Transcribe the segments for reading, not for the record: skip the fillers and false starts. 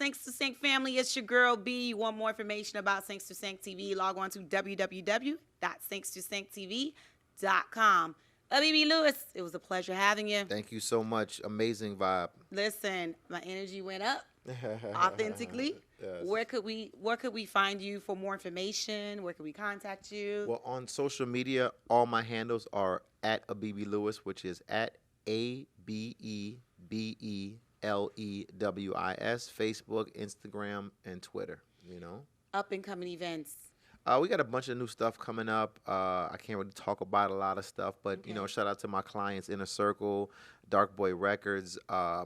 Syncs to Sync family, it's your girl B. You want more information about Syncs to Sync TV? Log on to www.syncs2synctv.com. ABEBE Lewis, it was a pleasure having you. Thank you so much. Amazing vibe. Listen, my energy went up authentically. Yes. Where could we find you for more information? Where could we contact you? Well, on social media, all my handles are at ABEBE Lewis, which is at ABEBELEWIS, Facebook, Instagram, and Twitter. You know, Up and coming events. we got a bunch of new stuff coming up. I can't really talk about a lot of stuff, but you know, shout out to my clients, Inner Circle, Dark Boy Records. I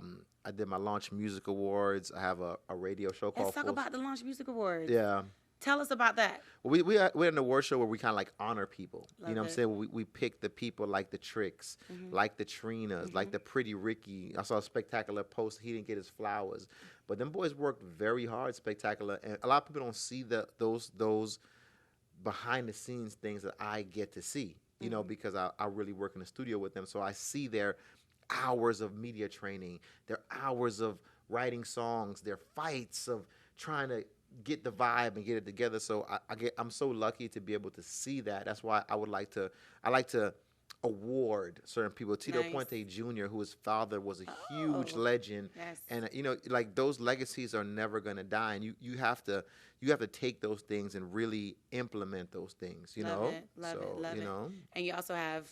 did my Launch Music Awards. I have a radio show called. Let's talk about the Launch Music Awards. Yeah. Tell us about that. Well, we're an award show where we kind of like honor people. Love you know what I'm it. saying? We pick the people like the Tricks, like the Trinas, like the Pretty Ricky. I saw a Spectacular post. He didn't get his flowers. But them boys worked very hard, Spectacular. And a lot of people don't see those behind the scenes things that I get to see, you know, because I really work in the studio with them. So I see their hours of media training, their hours of writing songs, their fights of trying to get the vibe and get it together. So I'm so lucky to be able to see that. That's why I like to award certain people. Tito Nice. Puente Jr., whose father was a huge legend, Yes. and you know, like those legacies are never gonna die, and you have to take those things and really implement those things. You Love know, it, love so it, love you it. know. And you also have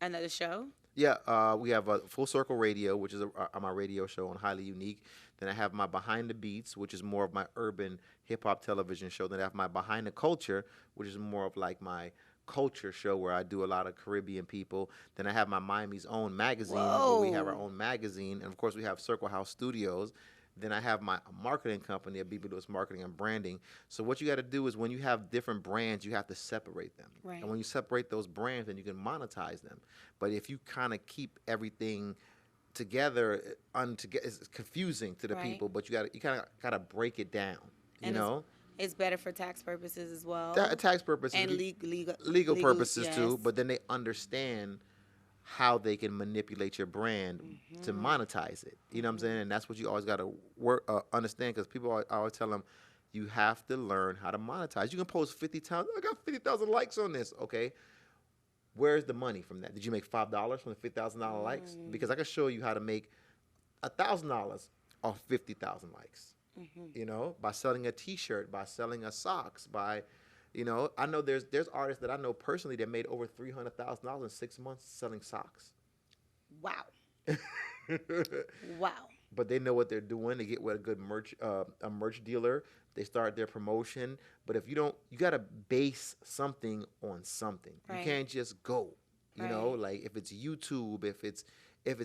another show. Yeah, we have a Full Circle Radio, which is my radio show on Highly Unique. Then I have my Behind the Beats, which is more of my urban hip-hop television show. Then I have my Behind the Culture, which is more of like my culture show where I do a lot of Caribbean people. Then I have my Miami's Own magazine, where we have our own magazine. And, of course, we have Circle House Studios. Then I have my marketing company, ABEBE Lewis Marketing and Branding. So what you got to do is when you have different brands, you have to separate them. Right. And when you separate those brands, then you can monetize them. But if you kind of keep everything together, it's confusing to the Right. people. But you kind of got to break it down. You And know, It's better for tax purposes as well. tax purposes and legal purposes too. yes. But then they understand how they can manipulate your brand to monetize it. You know what I'm saying? And that's what you always got to understand, because people I always tell them, you have to learn how to monetize. You can post 50 times. I got 50,000 likes on this. Okay. Where's the money from that? Did you make $5 from the $50,000 likes? Because I can show you how to make $1,000 off 50,000 likes. You know, by selling a T-shirt, by selling a socks, by, you know, I know there's artists that I know personally that made over $300,000 in 6 months selling socks. Wow. Wow. But they know what they're doing. They get with a good merch dealer. They start their promotion. But if you don't, you got to base something on something. Right. You can't just go. You know, Right. like if it's YouTube, if it's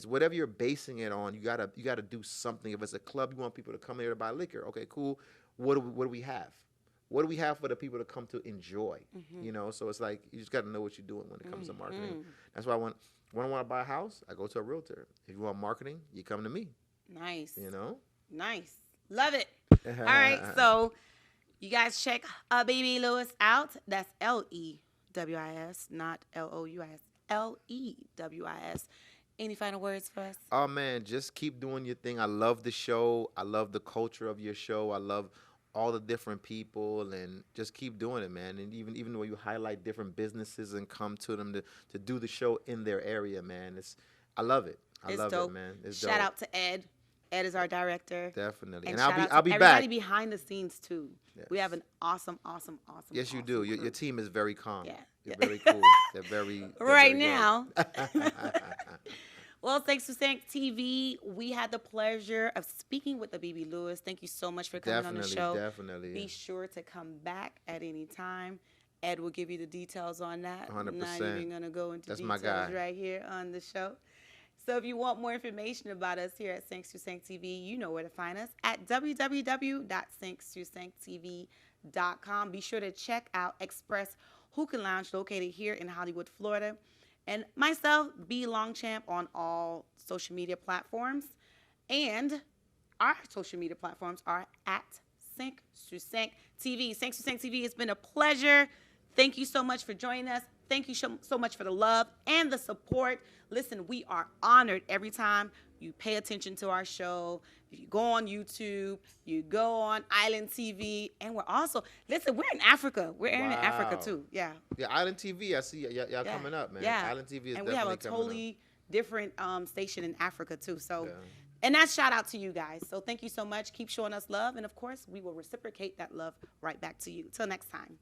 whatever you're basing it on, you gotta do something. If it's a club, you want people to come here to buy liquor. Okay, cool. What do we have? What do we have for the people to come to enjoy? You know, so it's like you just got to know what you're doing when it comes to marketing. That's why when I want to buy a house, I go to a realtor. If you want marketing, you come to me. Nice. You know? Nice. Love it. All right. So you guys check ABEBE Lewis out. That's LEWIS, not LOUIS. LEWIS. Any final words for us? Oh man, just keep doing your thing. I love the show. I love the culture of your show. I love all the different people, and just keep doing it, man. And even when you highlight different businesses and come to them to do the show in their area, man. I love it. I love dope. it, man. It's Shout dope. out to Ed. Ed is our director. Definitely. And And shout out I'll to be everybody back. behind the scenes too. Yes. We have an awesome Yes, you awesome do. Your crew. team is very calm. Yeah. They're very cool. They're very Right very now. good. Well, thanks to Sync TV. We had the pleasure of speaking with ABEBE Lewis. Thank you so much for coming on the show. Definitely. Be sure to come back at any time. Ed will give you the details on that. 100%. Not even going to go into That's my details guy. right here on the show. So if you want more information about us here at Syncs to Sync TV, you know where to find us at www.syncs2synctv.com. Be sure to check out Express Hookah Lounge located here in Hollywood, Florida. And myself, B. Longchamp, on all social media platforms. And our social media platforms are at Sync to Sync TV. Sync to Sync TV, it's been a pleasure. Thank you so much for joining us. Thank you so much for the love and the support. Listen, we are honored every time you pay attention to our show, if you go on YouTube, you go on Island TV, and we're also, listen, we're in Africa. We're airing in Africa too. Yeah. Yeah, Island TV, I see y'all coming up, man. Yeah. Island TV is and definitely we have a coming totally different station in Africa too. So, Yeah. and that's shout out to you guys. So thank you so much. Keep showing us love. And of course, we will reciprocate that love right back to you. Till next time.